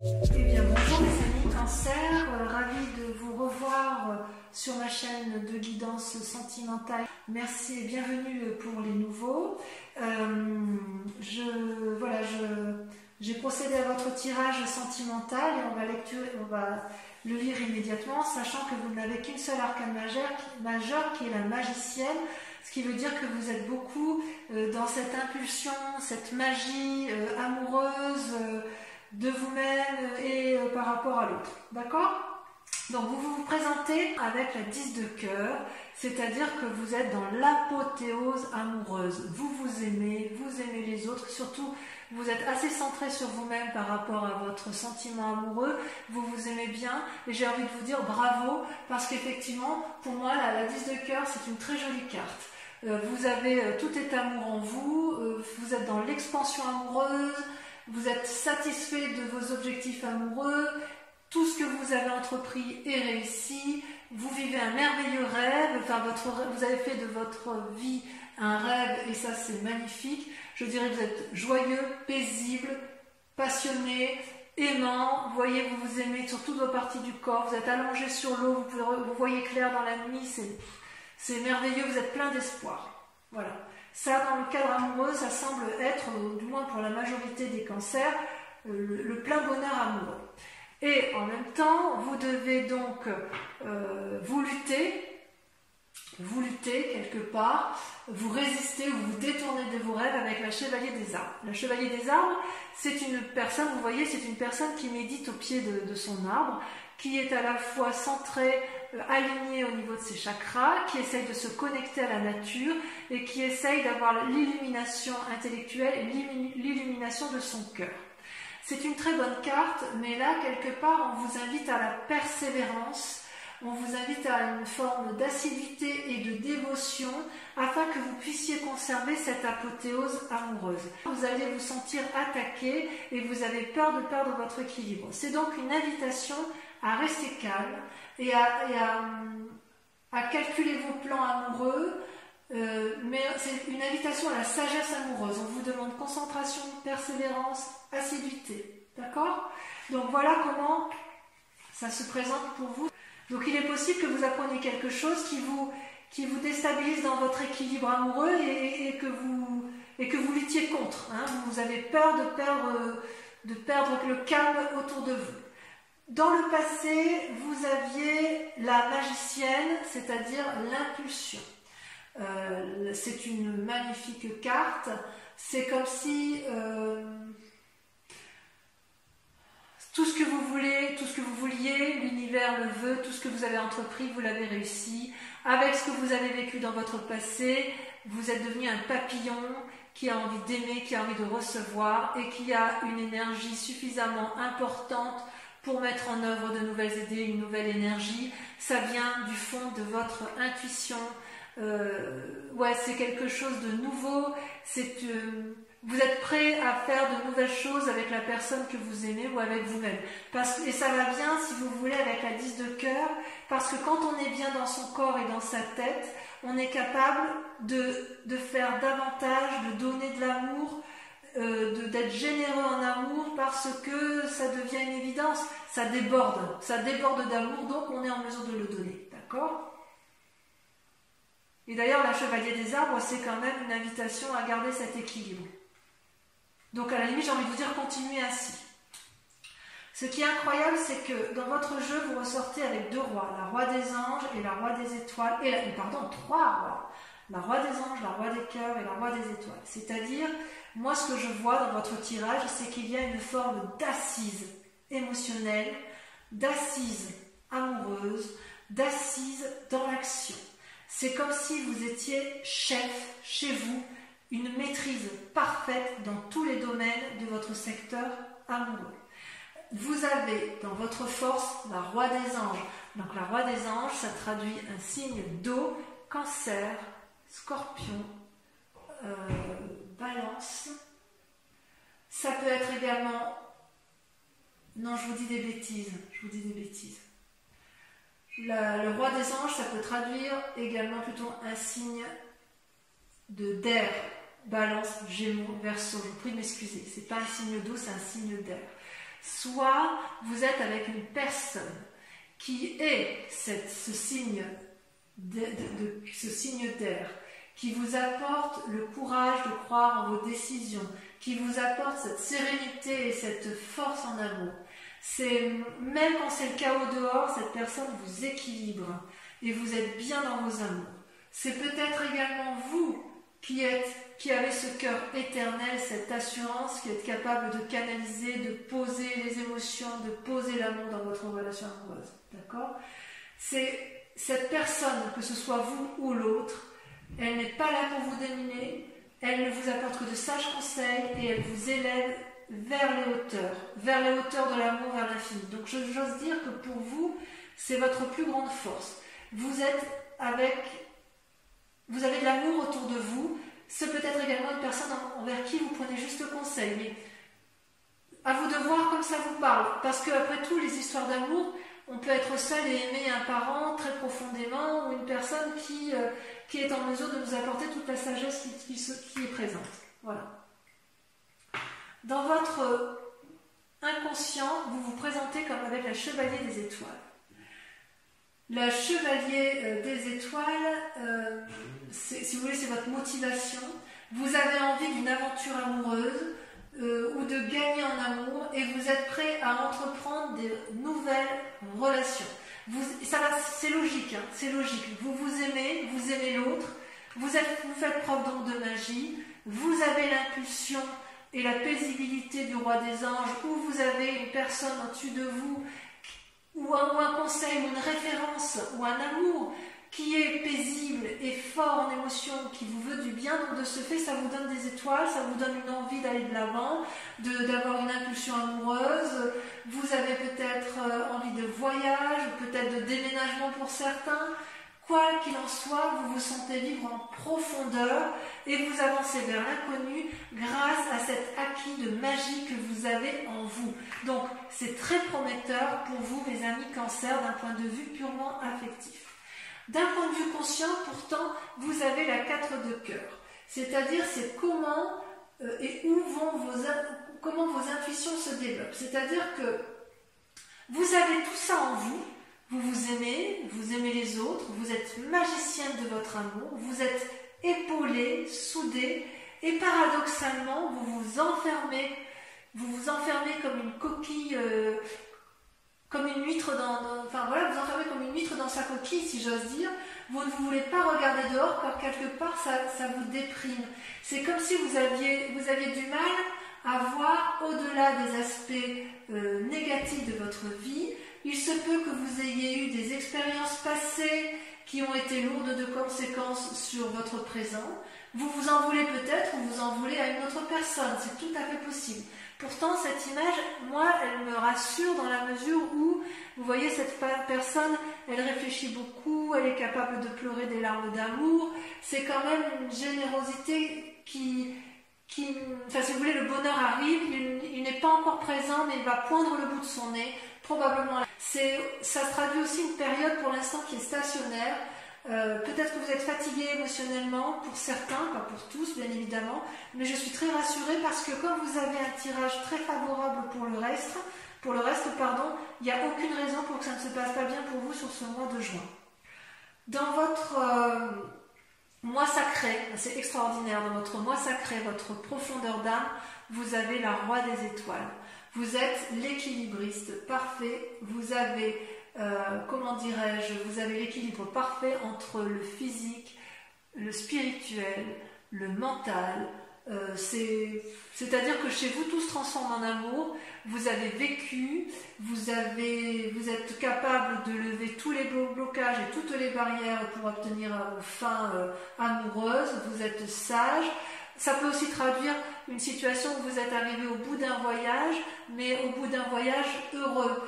Eh bien bonjour les amis Cancer, ravie de vous revoir sur ma chaîne de guidance sentimentale. Merci et bienvenue pour les nouveaux. J'ai procédé à votre tirage sentimental et on va le lire immédiatement, sachant que vous n'avez qu'une seule arcane majeure qui est la magicienne, ce qui veut dire que vous êtes beaucoup dans cette impulsion, cette magie amoureuse de vous-même et par rapport à l'autre. D'accord? Donc vous vous présentez avec la 10 de cœur, c'est-à-dire que vous êtes dans l'apothéose amoureuse. Vous aimez les autres, surtout vous êtes assez centré sur vous-même par rapport à votre sentiment amoureux, vous vous aimez bien et j'ai envie de vous dire bravo parce qu'effectivement pour moi la 10 de cœur c'est une très jolie carte. Vous avez tout est amour en vous, vous êtes dans l'expansion amoureuse, vous êtes satisfait de vos objectifs amoureux, tout ce que vous avez entrepris est réussi, vous vivez un merveilleux rêve, vous avez fait de votre vie un rêve et ça c'est magnifique. Je dirais que vous êtes joyeux, paisible, passionné, aimant, vous voyez, vous vous aimez sur toutes vos parties du corps, vous êtes allongé sur l'eau, vous voyez clair dans la nuit, c'est merveilleux, vous êtes plein d'espoir. Voilà. Ça, dans le cadre amoureux, ça semble être, du moins pour la majorité des cancers, le plein bonheur amoureux. Et en même temps, vous devez donc vous lutter quelque part, vous résister ou vous détourner de vos rêves avec la chevalier des arbres. La chevalier des arbres, c'est une personne, vous voyez, c'est une personne qui médite au pied de son arbre, qui est à la fois centrée, alignée au niveau de ses chakras, qui essaye de se connecter à la nature et qui essaye d'avoir l'illumination intellectuelle et l'illumination de son cœur. C'est une très bonne carte, mais là, quelque part, on vous invite à la persévérance, on vous invite à une forme d'assiduité et de dévotion afin que vous puissiez conserver cette apothéose amoureuse. Vous allez vous sentir attaqué et vous avez peur de perdre votre équilibre. C'est donc une invitation à rester calme et à calculer vos plans amoureux, mais c'est une invitation à la sagesse amoureuse. On vous demande concentration, persévérance, assiduité. D'accord? Donc voilà comment ça se présente pour vous. Donc il est possible que vous appreniez quelque chose qui vous déstabilise dans votre équilibre amoureux et que vous luttiez contre. Hein. Vous avez peur de perdre le calme autour de vous. Dans le passé, vous aviez la magicienne, c'est-à-dire l'impulsion. C'est une magnifique carte. C'est comme si tout ce que vous voulez, tout ce que vous vouliez, l'univers le veut, tout ce que vous avez entrepris, vous l'avez réussi. Avec ce que vous avez vécu dans votre passé, vous êtes devenu un papillon qui a envie d'aimer, qui a envie de recevoir et qui a une énergie suffisamment importante pour mettre en œuvre de nouvelles idées, une nouvelle énergie. Ça vient du fond de votre intuition. Ouais, c'est quelque chose de nouveau. Vous êtes prêt à faire de nouvelles choses avec la personne que vous aimez ou avec vous-même. Et ça va bien, si vous voulez, avec la 10 de cœur, parce que quand on est bien dans son corps et dans sa tête, on est capable de faire davantage, de donner de l'amour, d'être généreux en amour, parce que ça devient une évidence, ça déborde d'amour, donc on est en mesure de le donner. D'accord ? Et d'ailleurs, la chevalier des arbres, c'est quand même une invitation à garder cet équilibre. Donc à la limite, j'ai envie de vous dire, continuez ainsi. Ce qui est incroyable, c'est que dans votre jeu, vous ressortez avec deux rois, la roi des anges et la roi des étoiles, trois rois. La roi des anges, la roi des cœurs et la roi des étoiles. C'est-à-dire, moi ce que je vois dans votre tirage, c'est qu'il y a une forme d'assise émotionnelle, d'assise amoureuse, d'assise dans l'action. C'est comme si vous étiez chef chez vous, une maîtrise parfaite dans tous les domaines de votre secteur amoureux. Vous avez dans votre force la roi des anges. Donc la roi des anges, ça traduit un signe d'eau, cancer, scorpion, balance. Ça peut être également... Non, je vous dis des bêtises. Le roi des anges, ça peut traduire également plutôt un signe d'air. Balance, Gémeaux, Verseau. Je vous prie de m'excuser. Ce n'est pas un signe d'eau, c'est un signe d'air. soit vous êtes avec une personne qui est ce signe d'air, qui vous apporte le courage de croire en vos décisions, qui vous apporte cette sérénité et cette force en amour. Même quand c'est le chaos dehors, cette personne vous équilibre et vous êtes bien dans vos amours. C'est peut-être également vous qui avez ce cœur éternel, cette assurance, qui êtes capable de canaliser, de poser les émotions, de poser l'amour dans votre relation amoureuse. D'accord ? C'est cette personne, que ce soit vous ou l'autre, elle n'est pas là pour vous dominer, elle ne vous apporte que de sages conseils et elle vous élève vers les hauteurs de l'amour, vers l'infini. Donc j'ose dire que pour vous, c'est votre plus grande force. Vous avez de l'amour autour de vous. C'est peut-être également une personne envers qui vous prenez juste conseil, mais à vous de voir comme ça vous parle. Parce qu'après tout, les histoires d'amour, on peut être seul et aimer un parent très profondément ou une personne qui est en mesure de nous apporter toute la sagesse qui est présente. Voilà. Dans votre inconscient, vous vous présentez comme avec la chevalier des étoiles. La chevalier des étoiles, si vous voulez, c'est votre motivation. Vous avez envie d'une aventure amoureuse ou de gagner en amour et vous êtes prêt à entreprendre des nouvelles relations. C'est logique, hein, c'est logique. Vous aimez l'autre, vous faites preuve donc de magie, vous avez l'impulsion et la paisibilité du roi des anges, ou vous avez une personne au-dessus de vous, ou un conseil, ou une référence, ou un amour qui est paisible et fort en émotion, qui vous veut du bien. Donc de ce fait, ça vous donne des étoiles, ça vous donne une envie d'aller de l'avant, d'avoir une impulsion amoureuse. Vous avez peut-être envie de voyage, peut-être de déménagement pour certains. Quoi qu'il en soit, vous vous sentez vivre en profondeur et vous avancez vers l'inconnu grâce à cet acquis de magie que vous avez en vous. Donc, c'est très prometteur pour vous, mes amis Cancer, d'un point de vue purement affectif. D'un point de vue conscient, pourtant, vous avez la 4 de cœur. C'est-à-dire, c'est comment et où comment vos intuitions se développent. C'est-à-dire que vous avez tout ça en vous. Vous aimez les autres, vous êtes magicienne de votre amour, vous êtes épaulé, soudé, et paradoxalement, vous vous enfermez comme une coquille, comme une huître vous enfermez comme une huître dans sa coquille, si j'ose dire. Vous ne voulez pas regarder dehors, car quelque part, ça vous déprime. C'est comme si vous aviez du mal à voir au-delà des aspects négatifs de votre vie. Il se peut que vous ayez eu des expériences passées qui ont été lourdes de conséquences sur votre présent. Vous vous en voulez peut-être ou vous en voulez à une autre personne, c'est tout à fait possible. Pourtant, cette image, moi, elle me rassure dans la mesure où, vous voyez, cette personne, elle réfléchit beaucoup, elle est capable de pleurer des larmes d'amour. C'est quand même une générosité qui si vous voulez, le bonheur arrive, il n'est pas encore présent, mais il va poindre le bout de son nez, probablement. Ça se traduit aussi une période pour l'instant qui est stationnaire. Peut-être que vous êtes fatigué émotionnellement, pour certains, pas pour tous bien évidemment, mais je suis très rassurée parce que comme vous avez un tirage très favorable pour le reste, il n'y a aucune raison pour que ça ne se passe pas bien pour vous sur ce mois de juin. Dans votre mois sacré, c'est extraordinaire, dans votre mois sacré, votre profondeur d'âme, vous avez la roi des étoiles. Vous êtes l'équilibriste parfait, vous avez, vous avez l'équilibre parfait entre le physique, le spirituel, le mental. C'est-à-dire que chez vous, tout se transforme en amour. Vous avez vécu, vous êtes capable de lever tous les blocages et toutes les barrières pour obtenir vos fins amoureuses. Vous êtes sage. Ça peut aussi traduire une situation où vous êtes arrivé au bout d'un voyage, mais au bout d'un voyage heureux.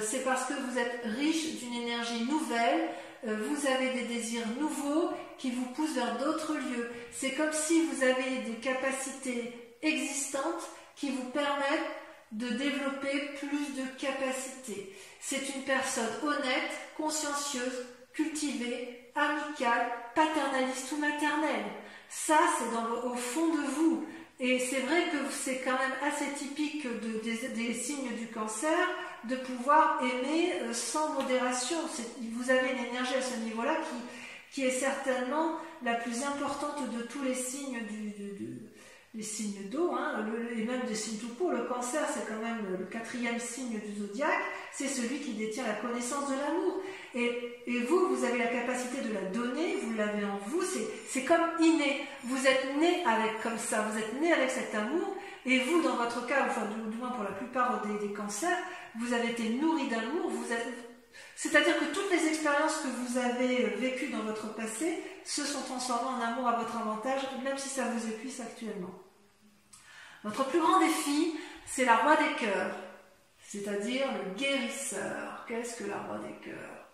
C'est parce que vous êtes riche d'une énergie nouvelle, vous avez des désirs nouveaux qui vous poussent vers d'autres lieux. C'est comme si vous avez des capacités existantes qui vous permettent de développer plus de capacités. C'est une personne honnête, consciencieuse, cultivée, amicale, paternaliste ou maternelle. Ça, c'est au fond de vous. Et c'est vrai que c'est quand même assez typique des signes du cancer de pouvoir aimer sans modération. Vous avez une énergie à ce niveau-là qui est certainement la plus importante de tous les signes les signes d'eau, hein, et même des signes tout court. Le cancer, c'est quand même le 4e signe du zodiaque, c'est celui qui détient la connaissance de l'amour. Et vous avez la capacité de la donner, vous l'avez en vous, c'est comme inné. Vous êtes né avec comme ça, vous êtes né avec cet amour, et vous, dans votre cas, enfin du moins pour la plupart des cancers, vous avez été nourri d'amour, c'est-à-dire que toutes les expériences que vous avez vécues dans votre passé se sont transformées en amour à votre avantage, même si ça vous épuise actuellement. Votre plus grand défi, c'est la roi des cœurs, c'est-à-dire le guérisseur. Qu'est-ce que la roi des cœurs?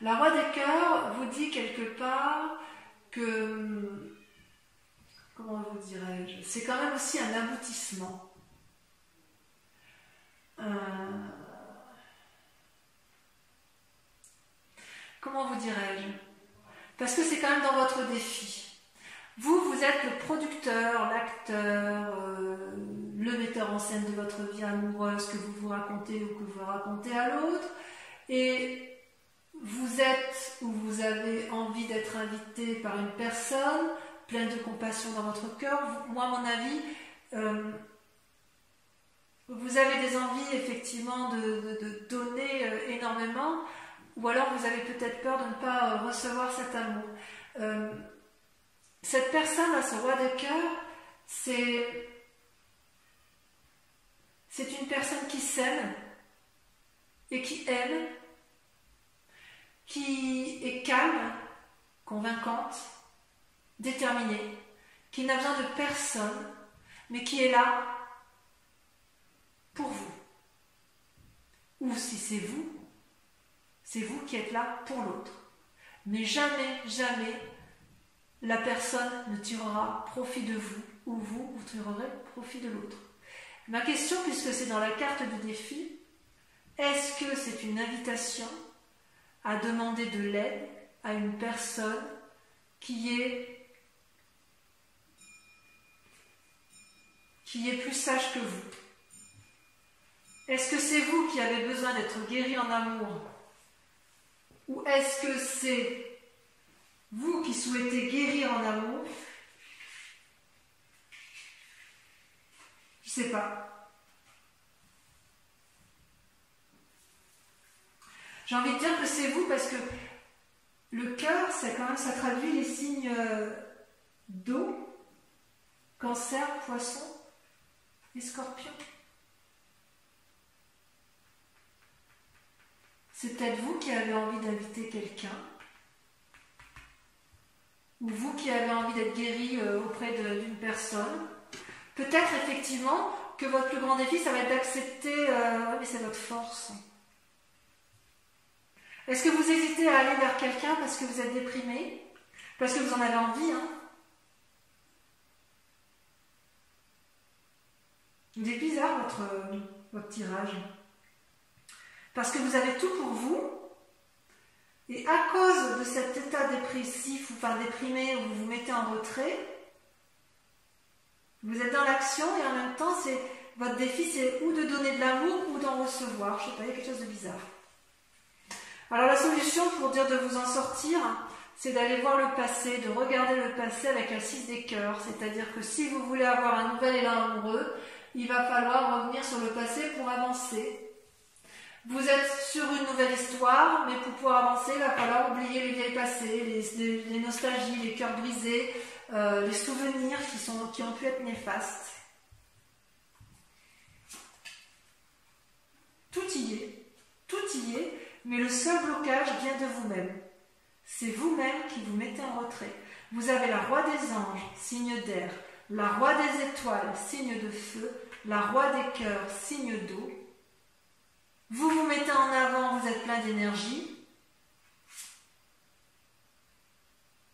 La roi des cœurs vous dit quelque part que, comment vous dirais-je, c'est quand même aussi un aboutissement. Comment vous dirais-je? Parce que c'est quand même dans votre défi. Vous êtes le producteur, l'acteur, le metteur en scène de votre vie amoureuse que vous vous racontez ou que vous racontez à l'autre. Et vous êtes ou vous avez envie d'être invité par une personne pleine de compassion dans votre cœur. Moi, à mon avis, vous avez des envies effectivement de donner énormément, ou alors vous avez peut-être peur de ne pas recevoir cet amour. Cette personne, ce roi de cœur, c'est une personne qui s'aime et qui aime, qui est calme, convaincante, déterminée, qui n'a besoin de personne, mais qui est là pour vous. Ou si c'est vous qui êtes là pour l'autre. Mais jamais, jamais, la personne ne tirera profit de vous, ou vous tirerez profit de l'autre. Ma question, puisque c'est dans la carte du défi, est-ce que c'est une invitation à demander de l'aide à une personne qui est plus sage que vous? Est-ce que c'est vous qui avez besoin d'être guéri en amour? Ou est-ce que c'est vous qui souhaitez guérir en amour? Je ne sais pas. J'ai envie de dire que c'est vous parce que le cœur, ça traduit les signes d'eau, cancer, poisson et scorpion. C'est peut-être vous qui avez envie d'inviter quelqu'un, ou vous qui avez envie d'être guéri auprès d'une personne. Peut-être effectivement que votre plus grand défi, ça va être d'accepter, mais c'est votre force. Est-ce que vous hésitez à aller vers quelqu'un parce que vous êtes déprimé? Parce que vous en avez envie, hein? Il est bizarre votre tirage. Parce que vous avez tout pour vous, et à cause de cet état dépressif, ou pas déprimé, où vous vous mettez en retrait, vous êtes dans l'action, et en même temps, votre défi, c'est ou de donner de l'amour, ou d'en recevoir. Je ne sais pas, il y a quelque chose de bizarre. Alors la solution pour dire de vous en sortir, c'est d'aller voir le passé, de regarder le passé avec la 6 des cœurs. C'est-à-dire que si vous voulez avoir un nouvel élan amoureux, il va falloir revenir sur le passé pour avancer. Vous êtes sur une nouvelle histoire, mais pour pouvoir avancer, il va falloir oublier les vieilles passés, les nostalgies, les cœurs brisés, les souvenirs qui ont pu être néfastes. Tout y est, mais le seul blocage vient de vous-même. C'est vous-même qui vous mettez en retrait. Vous avez la roi des anges, signe d'air, la roi des étoiles, signe de feu, la roi des cœurs, signe d'eau. Vous vous mettez en avant, vous êtes plein d'énergie.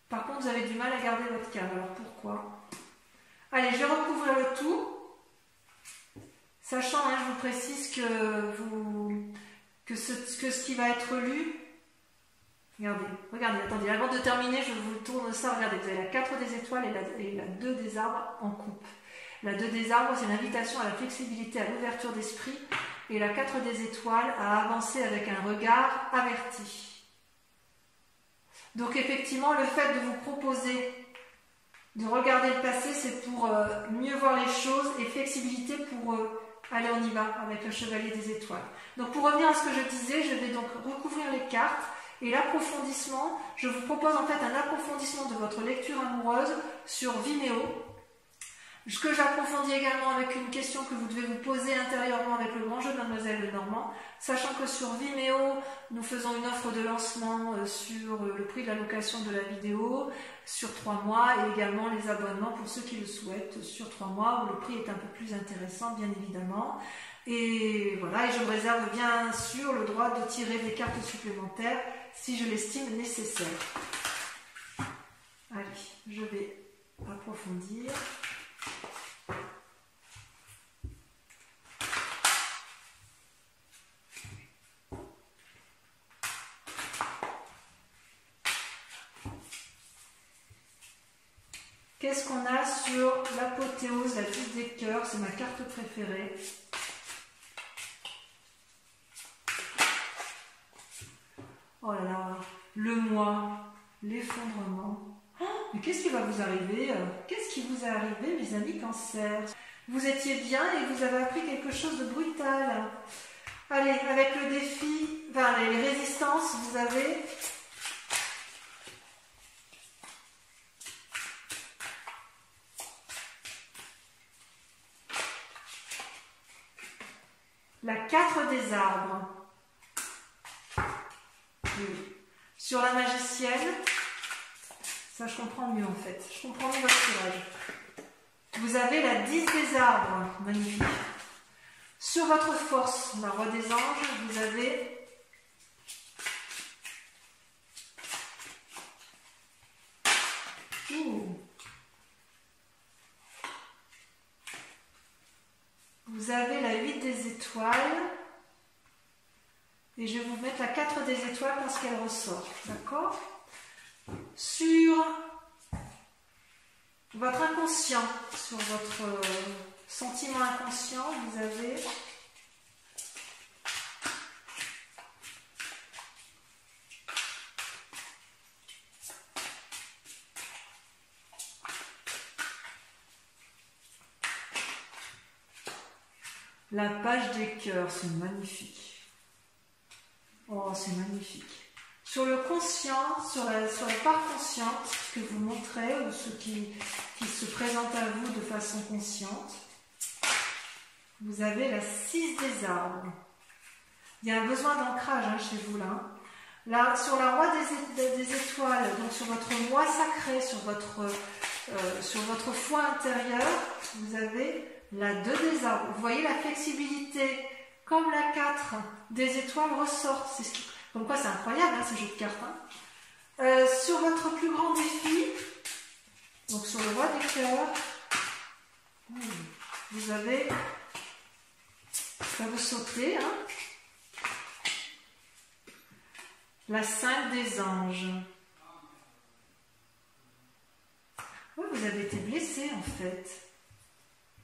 Par contre, vous avez du mal à garder votre calme. Alors pourquoi? Allez, je vais recouvrir le tout. Sachant, je vous précise que ce qui va être lu, Regardez, regardez, attendez, avant de terminer, je vous tourne ça. Regardez, vous avez la 4 des étoiles et la 2 des arbres en coupe. La 2 des arbres, c'est l'invitation à la flexibilité, à l'ouverture d'esprit. Et la 4 des étoiles, à avancer avec un regard averti. Donc effectivement, le fait de vous proposer de regarder le passé, c'est pour mieux voir les choses, et flexibilité pour aller, on y va, avec le chevalier des étoiles. Donc pour revenir à ce que je disais, je vais donc recouvrir les cartes. Et l'approfondissement, je vous propose en fait un approfondissement de votre lecture amoureuse sur Vimeo. Ce que j'approfondis également avec une question que vous devez vous poser intérieurement avec le grand jeu de Mademoiselle Lenormand, sachant que sur Vimeo, nous faisons une offre de lancement sur le prix de la location de la vidéo sur 3 mois et également les abonnements pour ceux qui le souhaitent sur 3 mois où le prix est un peu plus intéressant bien évidemment. Et voilà, et je me réserve bien sûr le droit de tirer des cartes supplémentaires si je l'estime nécessaire. Allez, je vais approfondir. Qu'est-ce qu'on a sur l'apothéose, la 10 des cœurs, c'est ma carte préférée. Oh là là, le moi, l'effondrement. Oh, mais qu'est-ce qui va vous arriver? Qu'est-ce qui vous est arrivé, mes amis Cancer? Vous étiez bien et vous avez appris quelque chose de brutal. Allez, avec le défi, enfin les résistances, vous avez la 4 des arbres. Oui. Sur la magicienne, ça je comprends mieux en fait. Je comprends mieux votre tirage. Vous avez la 10 des arbres, magnifique. Sur votre force, la roi des anges, vous avez vous avez la 8 des étoiles. Et je vais vous mettre la 4 des étoiles parce qu'elle ressort. D'accord? Sur votre inconscient, sur votre sentiment inconscient, vous avez la page des cœurs. C'est magnifique. Oh, c'est magnifique. Sur le conscient, sur la part consciente que vous montrez, ou ce qui se présente à vous de façon consciente, vous avez la 6 des arbres. Il y a un besoin d'ancrage chez vous là. Là, sur la roi des étoiles, donc sur votre moi sacré, sur votre foi intérieure, vous avez la 2 des arbres. Vous voyez la flexibilité. Comme la 4 des étoiles ressort, comme quoi c'est incroyable ces jeux de cartes. Sur votre plus grand défi, donc sur le roi des cœurs, vous avez, ça vous sautez, la 5 des anges. Oui, vous avez été blessé en fait.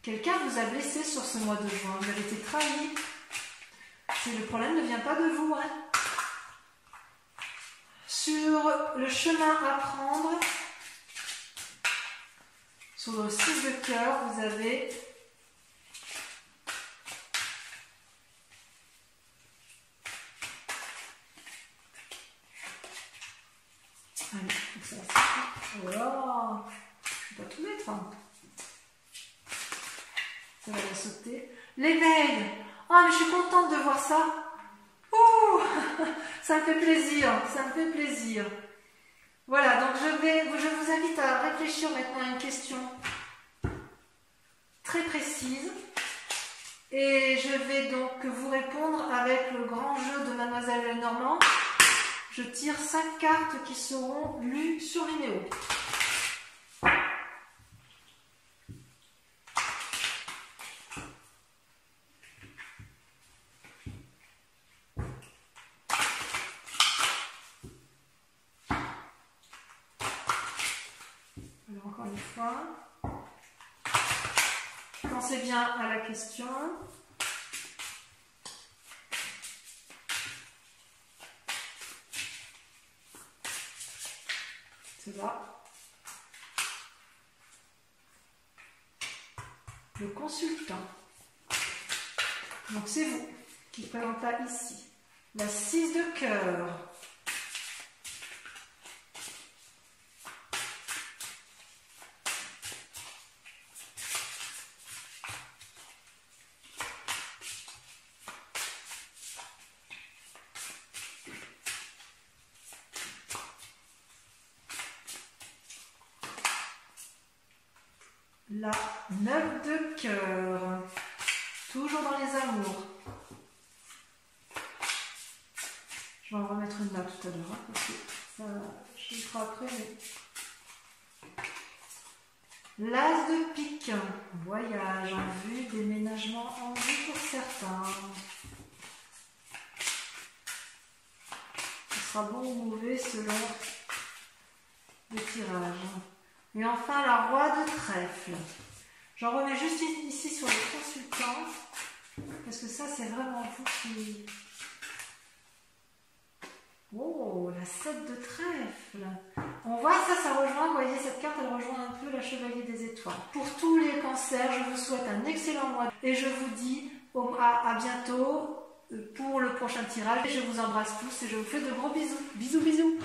Quelqu'un vous a blessé sur ce mois de juin, vous avez été trahi. Le problème ne vient pas de vous. Sur le chemin à prendre, sur le 6 de cœur, vous avez allez, ça va. Oh, je ne vais pas tout mettre. Ça va la sauter. L'éveil. Ah, mais je suis contente de voir ça. Ouh, ça me fait plaisir, ça me fait plaisir. Voilà, donc je vous invite à réfléchir maintenant à une question très précise. Et je vais donc vous répondre avec le grand jeu de Mademoiselle Lenormand. Je tire 5 cartes qui seront lues sur Vimeo. une fois. Pensez bien à la question. C'est là. Le consultant. Donc c'est vous qui présentez ici. La 6 de cœur. La 9 de cœur, toujours dans les amours. Je vais en remettre une là tout à l'heure, hein, parce que ça, je le ferai après. Mais... L'as de pique, voyage en vue, déménagement en vue pour certains. Ce sera bon ou mauvais selon le tirage. Et enfin, la roi de trèfle. J'en remets juste ici sur le consultant, parce que ça, c'est vraiment vous qui... Oh, la 7 de trèfle. On voit ça, ça rejoint, vous voyez, cette carte, elle rejoint un peu la chevalier des étoiles. Pour tous les cancers, je vous souhaite un excellent mois. Et je vous dis à bientôt pour le prochain tirage. Je vous embrasse tous et je vous fais de gros bisous. Bisous, bisous.